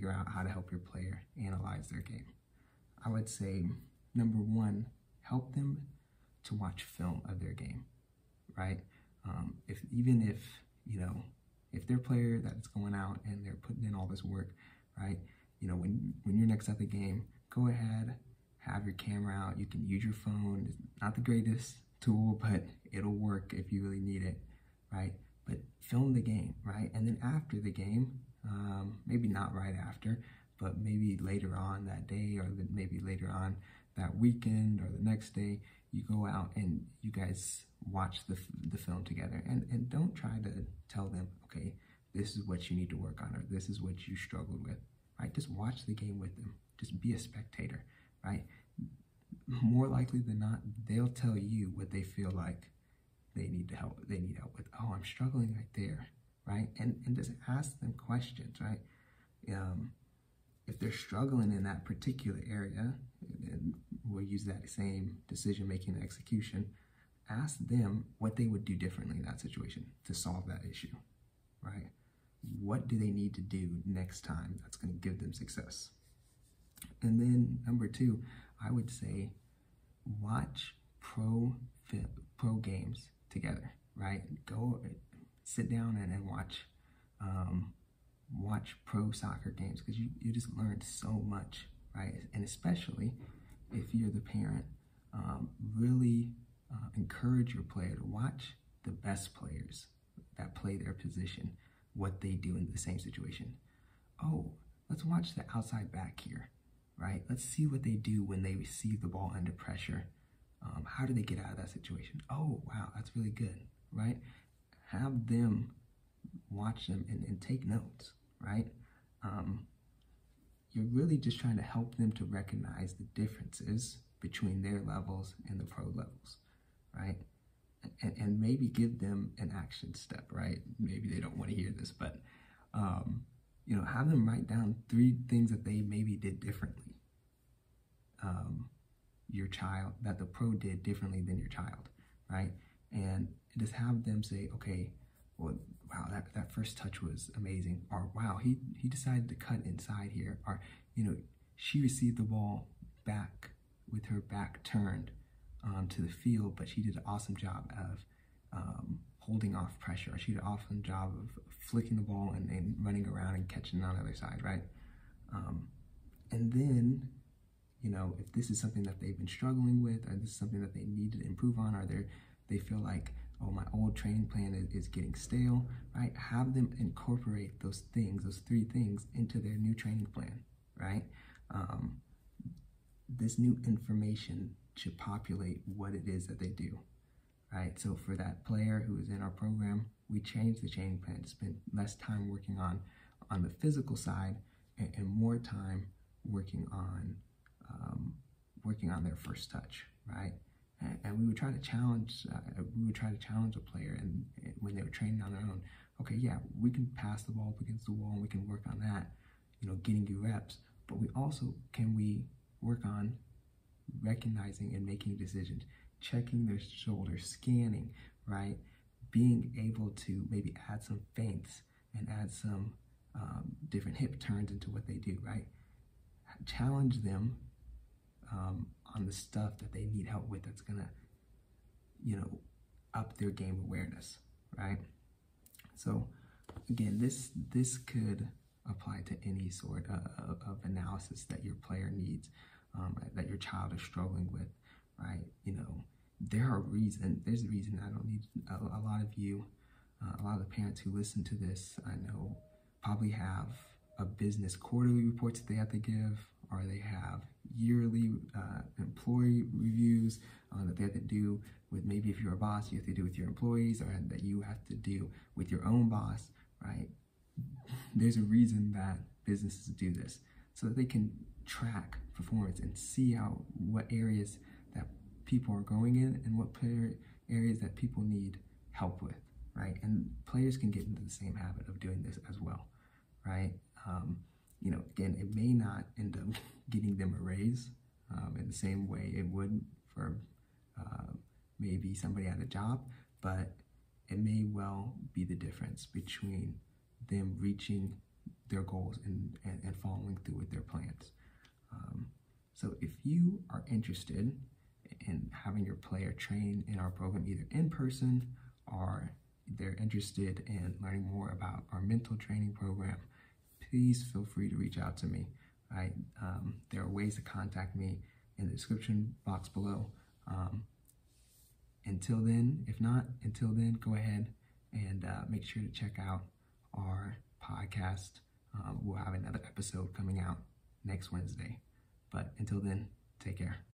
figure out how to help your player analyze their game. I would say, number one, help them to watch film of their game, right? Even if, you know, if their player that's going out and they're putting in all this work, right? You know, when you're next at the game, go ahead, have your camera out. You can use your phone. It's not the greatest tool, but it'll work if you really need it, right? But film the game, right? And then after the game, maybe not right after, but maybe later on that day, or maybe later on that weekend or the next day, you go out and you guys watch the film together, and don't try to tell them, okay, this is what you need to work on, or this is what you struggled with, right? Just watch the game with them. Just be a spectator, right? More likely than not, they'll tell you what they feel like they need help with. Oh, I'm struggling right there, right? And just ask them questions, right? If they're struggling in that particular area, and we'll use that same decision-making and execution, ask them what they would do differently in that situation to solve that issue, right? What do they need to do next time that's going to give them success? And then number two, I would say watch pro games together, right? Go sit down and watch pro soccer games, because you just learned so much, right? And especially if you're the parent, really encourage your player to watch the best players that play their position, what they do in the same situation. Oh, let's watch the outside back here, right? Let's see what they do when they receive the ball under pressure. How do they get out of that situation? Oh, wow, that's really good, right? Have them watch them and take notes, right? You're really just trying to help them to recognize the differences between their levels and the pro levels, right? And maybe give them an action step, right? Maybe they don't want to hear this, but you know, have them write down 3 things that they maybe did differently. Your child, that the pro did differently than your child, right? And just have them say, okay, well, wow, that first touch was amazing, or wow, he decided to cut inside here, or, you know, she received the ball back with her back turned to the field, but she did an awesome job of holding off pressure. She did an awesome job of flicking the ball and running around and catching it on the other side, right? And then, you know, if this is something that they've been struggling with, or this is something that they need to improve on, or they feel like, oh, my old training plan is getting stale, right? Have them incorporate those things, those 3 things, into their new training plan, right? This new information should populate what it is that they do, right? So for that player who is in our program, we changed the training plan to spend less time working on the physical side and more time working on their first touch, right? And we would try to challenge. A player, and when they were training on their own, okay, yeah, we can pass the ball up against the wall, and we can work on that, you know, getting you reps. But we also can work on recognizing and making decisions, checking their shoulders, scanning, right? Being able to maybe add some feints and add some different hip turns into what they do, right? Challenge them on the stuff that they need help with, that's gonna, you know, up their game awareness, right? So again, this could apply to any sort of analysis that your player needs, that your child is struggling with, right? You know, there's a reason. I don't need a lot of you, a lot of the parents who listen to this, I know, probably have a business quarterly reports that they have to give, or they have yearly employee reviews that they have to do with, maybe if you're a boss, you have to do with your employees, or that you have to do with your own boss, right? There's a reason that businesses do this, so that they can track performance and see what areas that people are growing in and what areas that people need help with, right? And players can get into the same habit of doing this as well, right? You know, again, it may not end up getting them a raise in the same way it would for maybe somebody at a job, but it may well be the difference between them reaching their goals and following through with their plans. So if you are interested in having your player train in our program, either in person or they're interested in learning more about our mental training program, please feel free to reach out to me. Right? There are ways to contact me in the description box below. Until then, go ahead and make sure to check out our podcast. We'll have another episode coming out next Wednesday. But until then, take care.